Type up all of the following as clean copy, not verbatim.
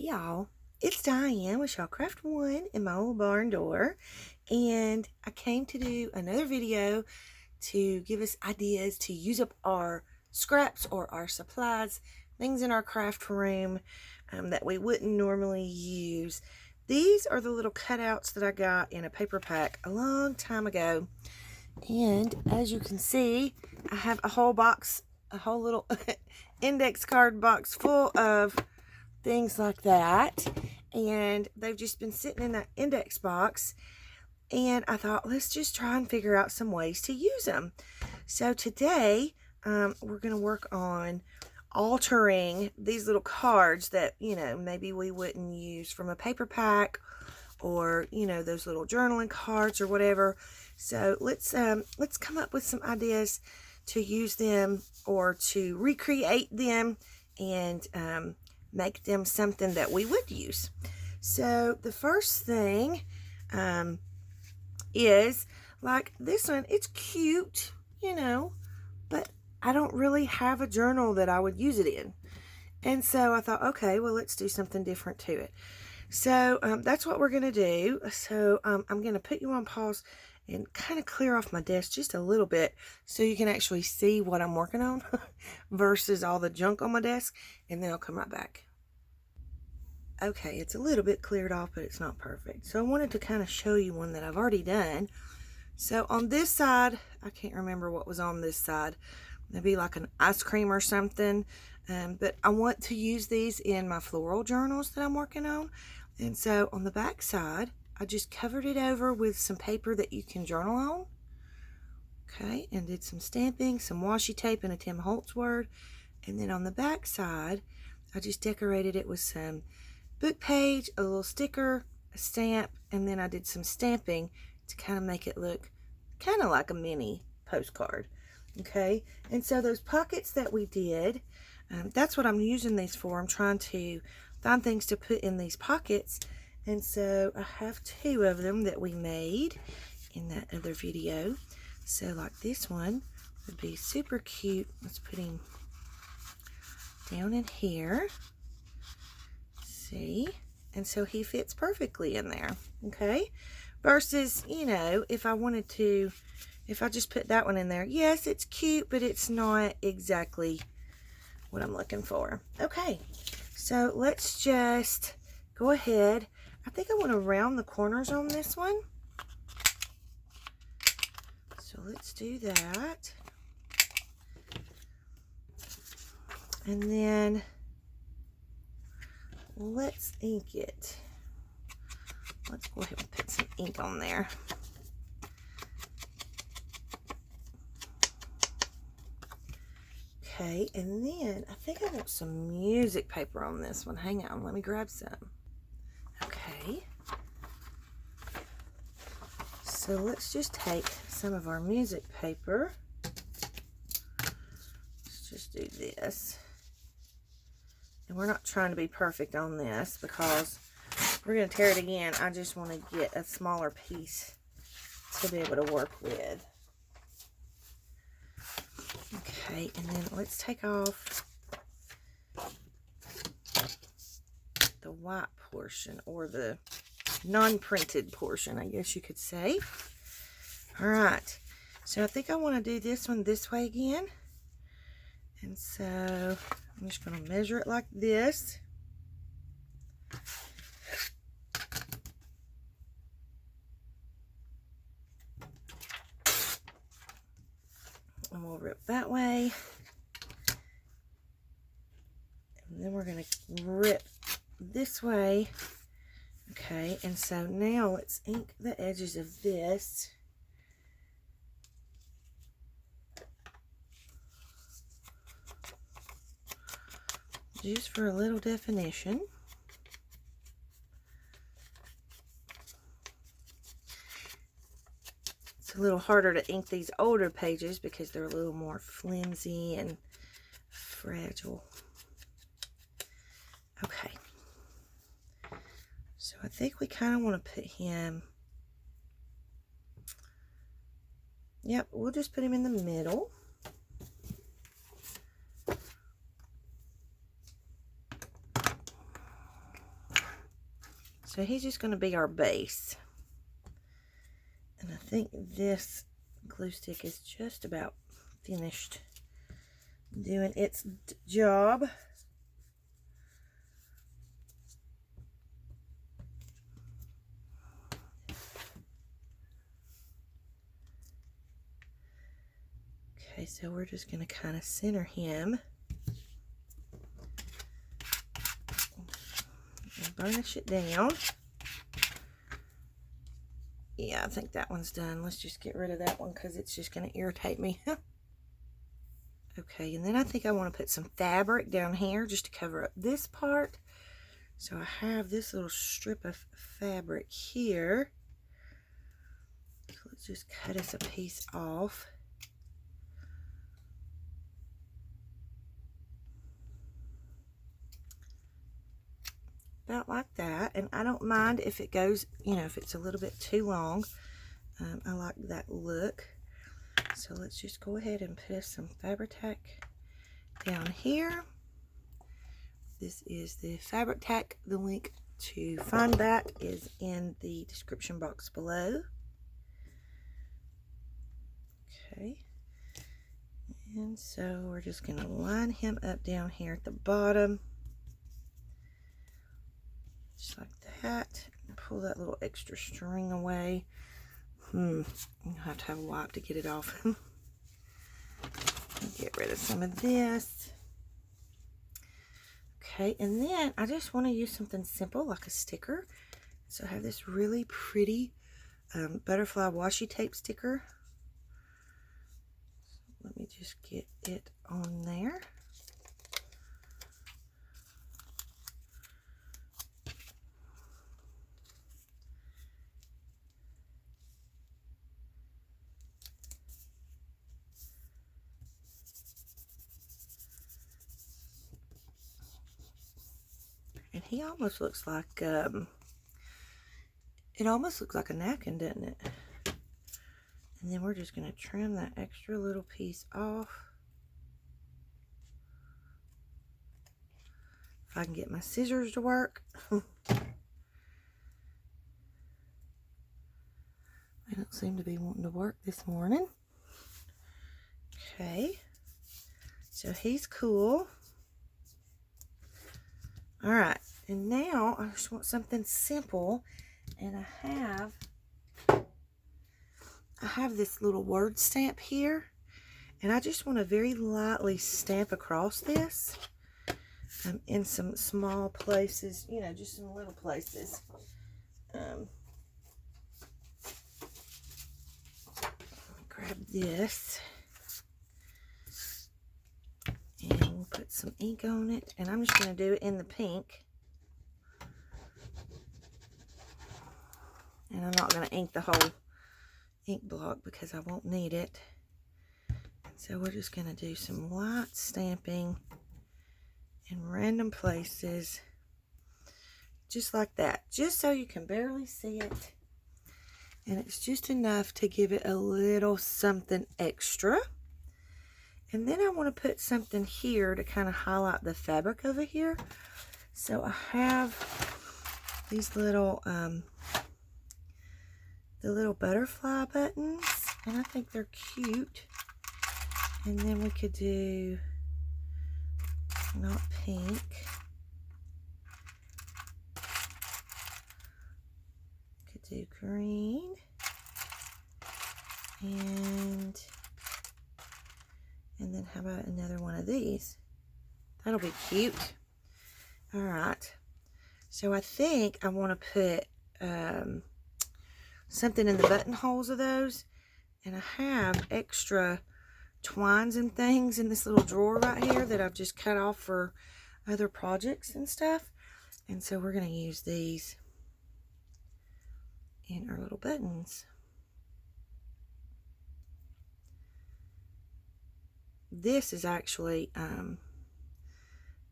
Hey y'all, it's Diane with Shawcraft One in my old barn door, and I came to do another video to give us ideas to use up our scraps or our supplies, things in our craft room that we wouldn't normally use. These are the little cutouts that I got in a paper pack a long time ago, and as you can see, I have a whole box, a whole little index card box full of things like that, and they've just been sitting in that index box, and I thought, let's just try and figure out some ways to use them. So today we're going to work on altering these little cards that, you know, maybe we wouldn't use from a paper pack, or, you know, those little journaling cards or whatever. So let's come up with some ideas to use them or to recreate them and make them something that we would use. So the first thing is like this one. It's cute, you know, but I don't really have a journal that I would use it in. And so I thought, okay, well, let's do something different to it. So that's what we're going to do. So I'm going to put you on pause and kind of clear off my desk just a little bit so you can actually see what I'm working on versus all the junk on my desk, and then I'll come right back. Okay, it's a little bit cleared off, but it's not perfect. So I wanted to kind of show you one that I've already done. So on this side, I can't remember what was on this side. Maybe like an ice cream or something. But I want to use these in my floral journals that I'm working on. And so on the back side, I just covered it over with some paper that you can journal on. Okay, and did some stamping, some washi tape, and a Tim Holtz word. And then on the back side, I just decorated it with some book page, a little sticker, a stamp, and then I did some stamping to kind of make it look kind of like a mini postcard. Okay, and so those pockets that we did, that's what I'm using these for. I'm trying to find things to put in these pockets, and so I have two of them that we made in that other video. So like this one would be super cute. Let's put him down in here. See? And so he fits perfectly in there. Okay? Versus, you know, if I wanted to, if I just put that one in there, yes, it's cute, but it's not exactly what I'm looking for. Okay, so let's just go ahead. I think I want to round the corners on this one. So let's do that. And then let's ink it. Let's go ahead and put some ink on there. Okay, and then I think I want some music paper on this one. Hang on, let me grab some. Okay. So let's just take some of our music paper. Let's just do this. And we're not trying to be perfect on this because we're going to tear it again. I just want to get a smaller piece to be able to work with. Okay, and then let's take off the white portion, or the non-printed portion, I guess you could say. All right, so I think I want to do this one this way again. And so I'm just going to measure it like this. And we'll rip that way. And then we're going to rip this way. Okay, and so now let's ink the edges of this. Just for a little definition. It's a little harder to ink these older pages because they're a little more flimsy and fragile. Okay. So I think we kind of want to put him, yep, we'll just put him in the middle. So he's just going to be our base. And I think this glue stick is just about finished doing its job. Okay, so we're just going to kind of center him and burnish it down. Yeah, I think that one's done. Let's just get rid of that one because it's just going to irritate me. Okay, and then I think I want to put some fabric down here just to cover up this part. So I have this little strip of fabric here. So let's just cut us a piece off. About like that. And I don't mind if it goes, you know, if it's a little bit too long. I like that look. So let's just go ahead and put some Fabri-Tac down here. This is the Fabri-Tac. The link to find that is in the description box below. Okay. And so we're just going to line him up down here at the bottom. Just like that. And pull that little extra string away. You'll have to have a wipe to get it off. Get rid of some of this. Okay, and then I just want to use something simple like a sticker. So I have this really pretty butterfly washi tape sticker. So let me just get it on there. And he almost looks like, it almost looks like a napkin, doesn't it? And then we're just going to trim that extra little piece off. If I can get my scissors to work. They don't seem to be wanting to work this morning. Okay. So he's cool. Alright, and now I just want something simple, and I have this little word stamp here, and I just want to very lightly stamp across this in some small places, you know, just some little places. Grab this. And we'll put some ink on it. And I'm just going to do it in the pink. And I'm not going to ink the whole ink block because I won't need it. And so we're just going to do some light stamping in random places. Just like that. Just so you can barely see it. And it's just enough to give it a little something extra. And then I want to put something here to kind of highlight the fabric over here. So I have these little, the little butterfly buttons. And I think they're cute. And then we could do, not pink. Could do green. And then how about another one of these? That'll be cute. All right. So I think I want to put something in the buttonholes of those. And I have extra twines and things in this little drawer right here that I've just cut off for other projects and stuff. And so we're going to use these in our little buttons. This is actually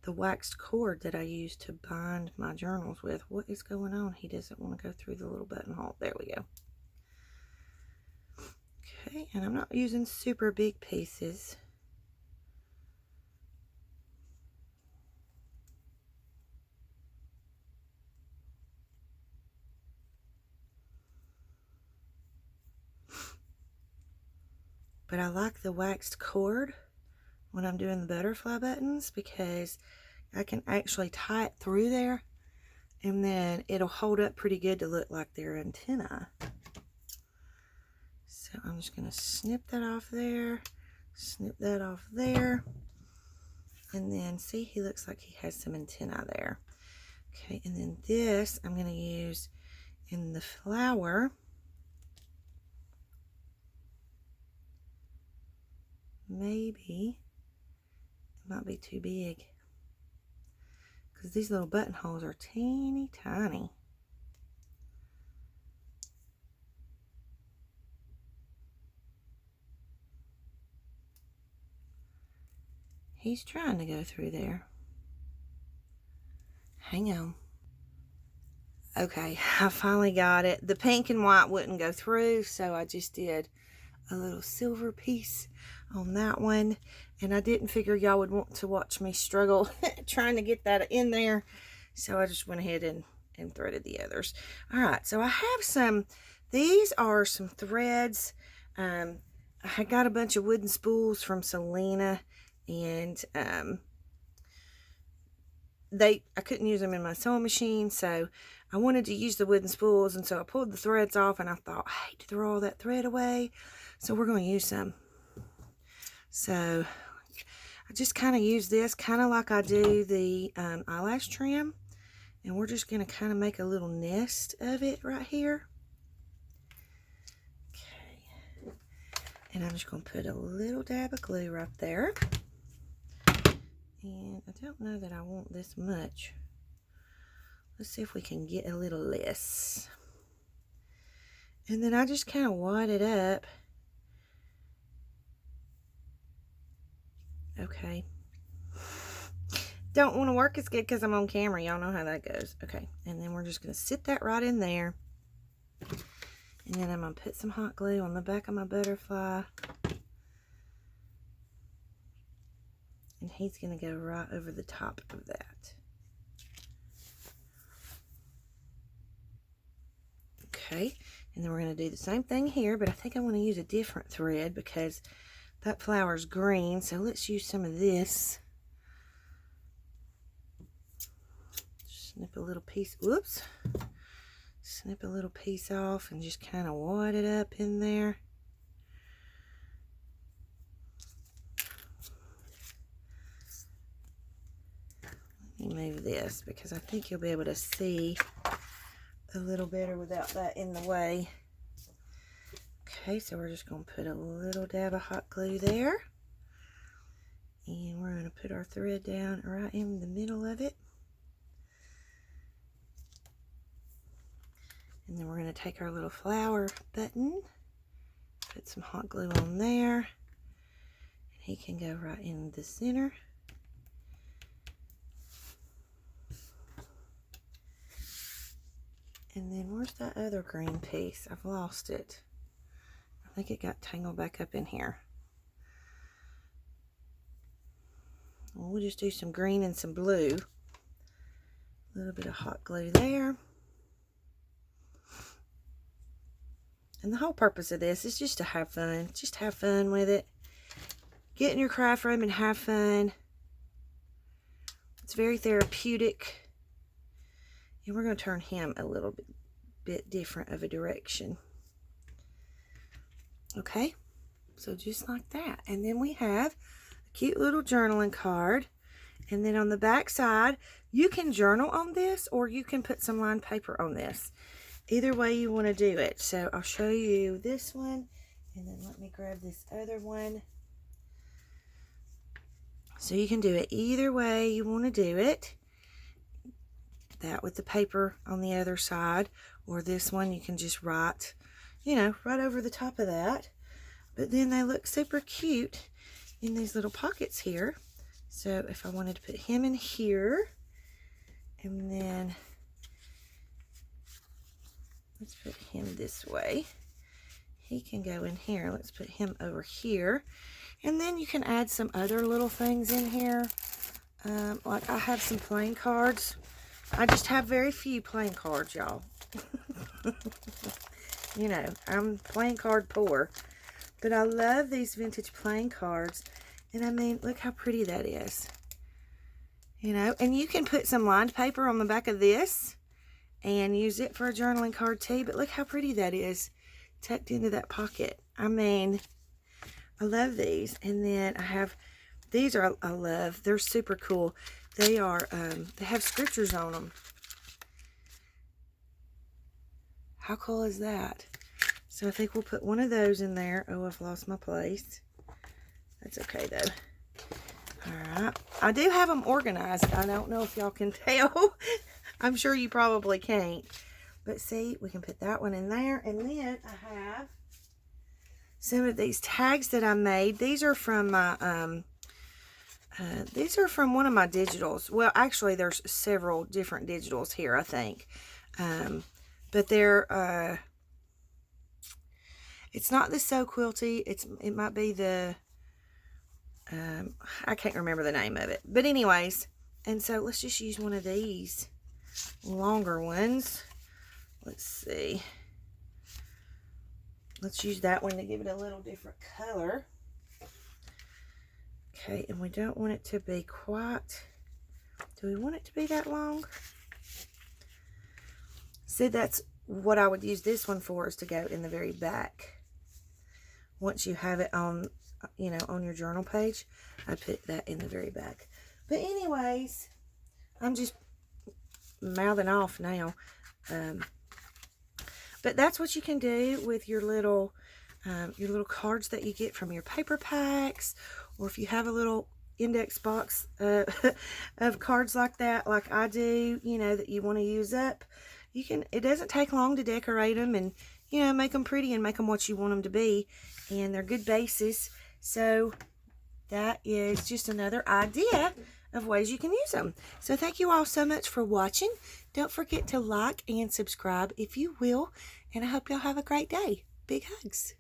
the waxed cord that I use to bind my journals with. What is going on? He doesn't want to go through the little buttonhole. There we go. Okay, and I'm not using super big pieces. but I like the waxed cord when I'm doing the butterfly buttons because I can actually tie it through there, and then it'll hold up pretty good to look like their antennae. So I'm just going to snip that off there, snip that off there, and then see, he looks like he has some antennae there. Okay, and then this I'm going to use in the flower. Maybe it might be too big because these little buttonholes are teeny tiny. He's trying to go through there. Hang on. Okay, I finally got it. The pink and white wouldn't go through, so I just did a little silver piece on that one. And I didn't figure y'all would want to watch me struggle trying to get that in there. So I just went ahead and threaded the others. All right, so I have some, these are some threads. I got a bunch of wooden spools from Selena, and I couldn't use them in my sewing machine, so I wanted to use the wooden spools, and so I pulled the threads off, and I thought, I hate to throw all that thread away, so we're going to use some. So I just kind of use this kind of like I do the eyelash trim, and we're just going to kind of make a little nest of it right here. Okay, and I'm just going to put a little dab of glue right there. And I don't know that I want this much. Let's see if we can get a little less. And then I just kind of wad it up. Okay. Don't want to work as good because I'm on camera. Y'all know how that goes. Okay. And then we're just going to sit that right in there. And then I'm going to put some hot glue on the back of my butterfly. And he's going to go right over the top of that. Okay, and then we're going to do the same thing here, but I think I want to use a different thread because that flower's green. So let's use some of this. Snip a little piece, whoops. Snip a little piece off and just kind of wad it up in there. Let me move this because I think you'll be able to see a little better without that in the way. Okay, so we're just going to put a little dab of hot glue there. And we're going to put our thread down right in the middle of it. And then we're going to take our little flower button, put some hot glue on there, and he can go right in the center. And then where's that other green piece? I've lost it. I think it got tangled back up in here. Well, we'll just do some green and some blue. A little bit of hot glue there. And the whole purpose of this is just to have fun. Just have fun with it. Get in your craft room and have fun. It's very therapeutic. And we're going to turn him a little bit different of a direction. Okay, so just like that. And then we have a cute little journaling card. And then on the back side, you can journal on this or you can put some lined paper on this. Either way you want to do it. So I'll show you this one. And then let me grab this other one. So you can do it either way you want to do it. That with the paper on the other side, or this one you can just write, you know, right over the top of that. But then they look super cute in these little pockets here. So if I wanted to put him in here, and then let's put him this way. He can go in here. Let's put him over here. And then you can add some other little things in here. Like I have some playing cards. I just have very few playing cards, y'all. You know, I'm playing card poor. But I love these vintage playing cards. And I mean, look how pretty that is. You know, and you can put some lined paper on the back of this and use it for a journaling card too. But look how pretty that is tucked into that pocket. I mean, I love these. And then I have, these are, I love, they're super cool. They are, they have scriptures on them. How cool is that? So I think we'll put one of those in there. Oh, I've lost my place. That's okay though. Alright. I do have them organized. I don't know if y'all can tell. I'm sure you probably can't. But see, we can put that one in there. And then I have some of these tags that I made. These are from my, these are from one of my digitals. Well, actually, there's several different digitals here, I think. But they're, it's not the So Quilty. It might be the, I can't remember the name of it. But anyways, and so let's just use one of these longer ones. Let's see. Let's use that one to give it a little different color. Okay, and we don't want it to be quite, do we want it to be that long? See, that's what I would use this one for, is to go in the very back. Once you have it on, you know, on your journal page, I put that in the very back. But anyways, I'm just mouthing off now. But that's what you can do with your little cards that you get from your paper packs, or if you have a little index box of cards like that, like I do, you know, that you want to use up. You can. It doesn't take long to decorate them and, you know, make them pretty and make them what you want them to be, and they're good bases. So that is just another idea of ways you can use them. So thank you all so much for watching. Don't forget to like and subscribe if you will. And I hope y'all have a great day. Big hugs.